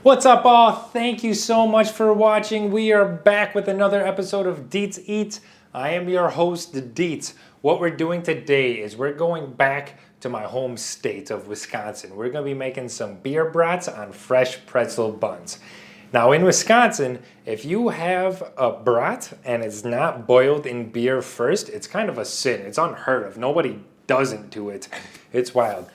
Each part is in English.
What's up, all? Thank you so much for watching. We are back with another episode of DietzEatz. I am your host, Dietz. What we're doing today is we're going back to my home state of Wisconsin. We're going to be making some beer brats on fresh pretzel buns. Now in Wisconsin, if you have a brat and it's not boiled in beer first, it's kind of a sin. It's unheard of. Nobody doesn't do it. It's wild.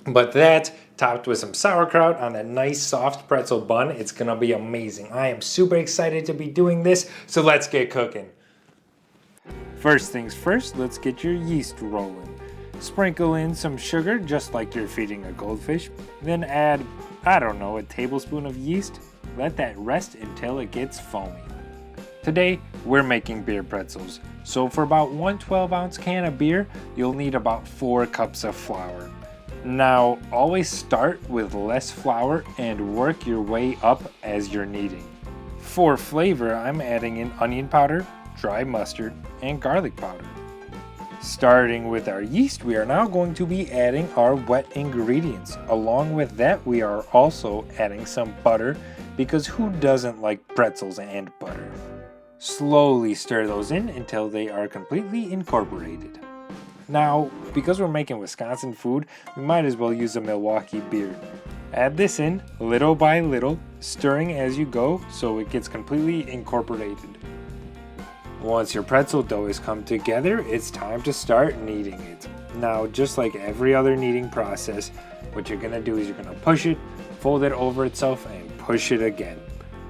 But that, topped with some sauerkraut on a nice soft pretzel bun, it's going to be amazing. I am super excited to be doing this, so let's get cooking. First things first, let's get your yeast rolling. Sprinkle in some sugar, just like you're feeding a goldfish. Then add, a tablespoon of yeast. Let that rest until it gets foamy. Today, we're making beer pretzels. So for about one 12-ounce can of beer, you'll need about 4 cups of flour. Now, always start with less flour and work your way up as you're kneading. For flavor, I'm adding in onion powder, dry mustard, and garlic powder. Starting with our yeast, we are now going to be adding our wet ingredients. Along with that, we are also adding some butter, because who doesn't like pretzels and butter? Slowly stir those in until they are completely incorporated. Now, because we're making Wisconsin food, we might as well use a Milwaukee beer. Add this in little by little, stirring as you go so it gets completely incorporated. Once your pretzel dough has come together, it's time to start kneading it. Now, just like every other kneading process, what you're going to do is you're going to push it, fold it over itself, and push it again.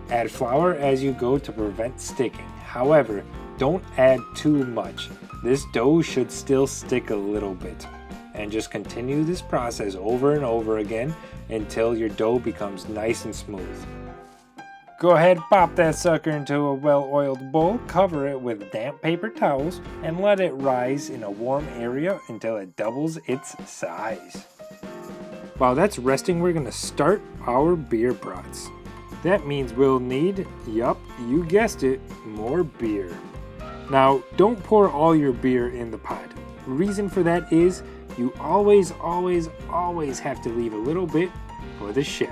Add flour as you go to prevent sticking. However, don't add too much. This dough should still stick a little bit. And just continue this process over and over again until your dough becomes nice and smooth. Go ahead, pop that sucker into a well-oiled bowl, cover it with damp paper towels, and let it rise in a warm area until it doubles its size. While that's resting, we're going to start our beer brats. That means we'll need, you guessed it, more beer. Now, don't pour all your beer in the pot. The reason for that is you always have to leave a little bit for the chef.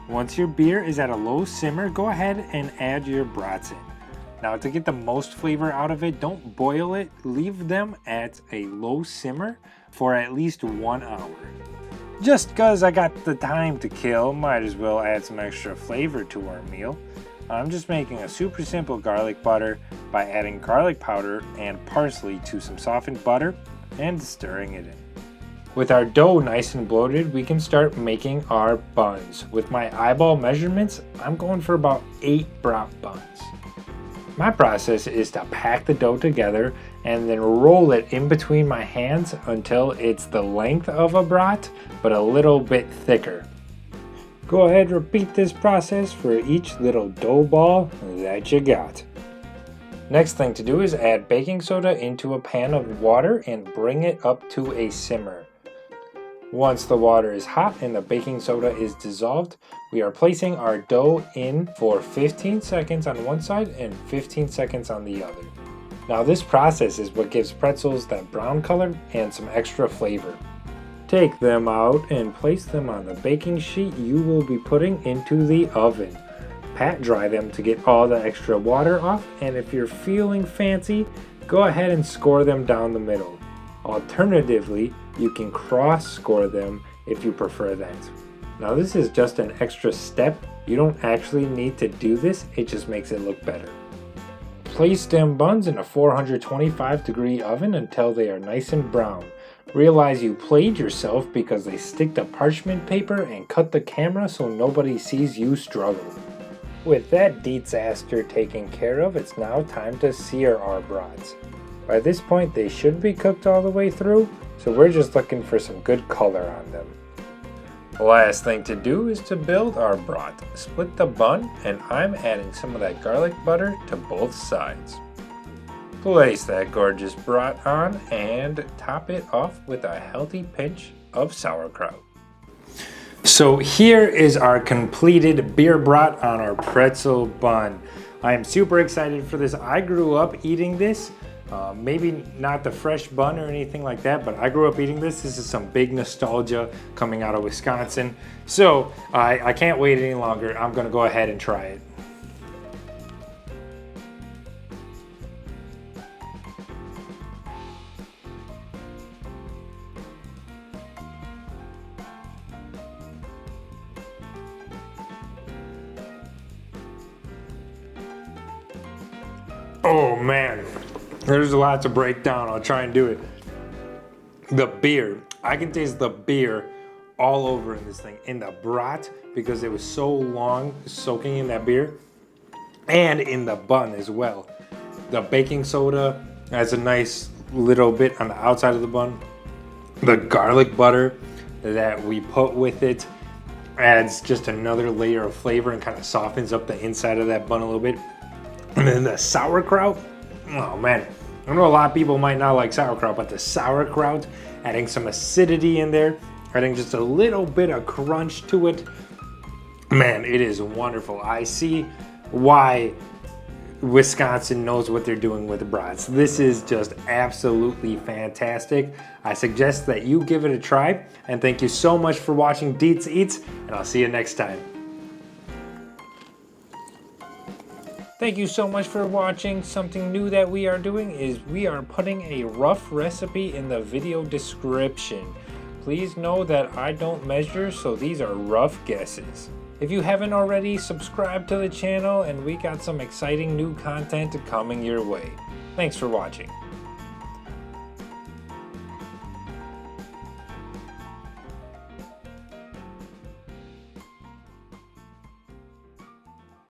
Once your beer is at a low simmer, go ahead and add your brats in. Now, to get the most flavor out of it, don't boil it. Leave them at a low simmer for at least 1 hour. Just because I got the time to kill, might as well add some extra flavor to our meal. I'm just making a super simple garlic butter by adding garlic powder and parsley to some softened butter and stirring it in. With our dough nice and bloated, we can start making our buns. With my eyeball measurements, I'm going for about 8 brat buns. My process is to pack the dough together and then roll it in between my hands until it's the length of a brat, but a little bit thicker. Go ahead, repeat this process for each little dough ball that you got. Next thing to do is add baking soda into a pan of water and bring it up to a simmer. Once the water is hot and the baking soda is dissolved, we are placing our dough in for 15 seconds on one side and 15 seconds on the other. Now this process is what gives pretzels that brown color and some extra flavor. Take them out and place them on the baking sheet you will be putting into the oven. Pat dry them to get all the extra water off, and if you're feeling fancy, go ahead and score them down the middle. Alternatively, you can cross score them if you prefer that. Now this is just an extra step. You don't actually need to do this, it just makes it look better. Place them buns in a 425-degree oven until they are nice and brown. Realize you played yourself because they stick to parchment paper and cut the camera so nobody sees you struggle. With that DietzEatz taken care of, it's now time to sear our brats. By this point, they should be cooked all the way through, so we're just looking for some good color on them. The last thing to do is to build our brat. Split the bun, and I'm adding some of that garlic butter to both sides. Place that gorgeous brat on and top it off with a healthy pinch of sauerkraut. So here is our completed beer brat on our pretzel bun. I am super excited for this. I grew up eating this Maybe not the fresh bun or anything like that, but I grew up eating this. This is some big nostalgia coming out of Wisconsin. So I can't wait any longer. I'm gonna go ahead and try it. Oh man, there's a lot to break down. I'll try and do it. The beer, I can taste the beer all over in this thing. In the brat, because it was so long soaking in that beer, and in the bun as well. The baking soda has a nice little bit on the outside of the bun. The garlic butter that we put with it adds just another layer of flavor and kind of softens up the inside of that bun a little bit. And then the sauerkraut, oh man, I know a lot of people might not like sauerkraut, but the sauerkraut, adding some acidity in there, adding just a little bit of crunch to it, man, it is wonderful. I see why Wisconsin knows what they're doing with the brats. This is just absolutely fantastic. I suggest that you give it a try, and thank you so much for watching DietzEatz, and I'll see you next time. Thank you so much for watching. Something new that we are doing is we are putting a rough recipe in the video description. Please know that I don't measure, so these are rough guesses. If you haven't already, subscribe to the channel, and we got some exciting new content coming your way. Thanks for watching.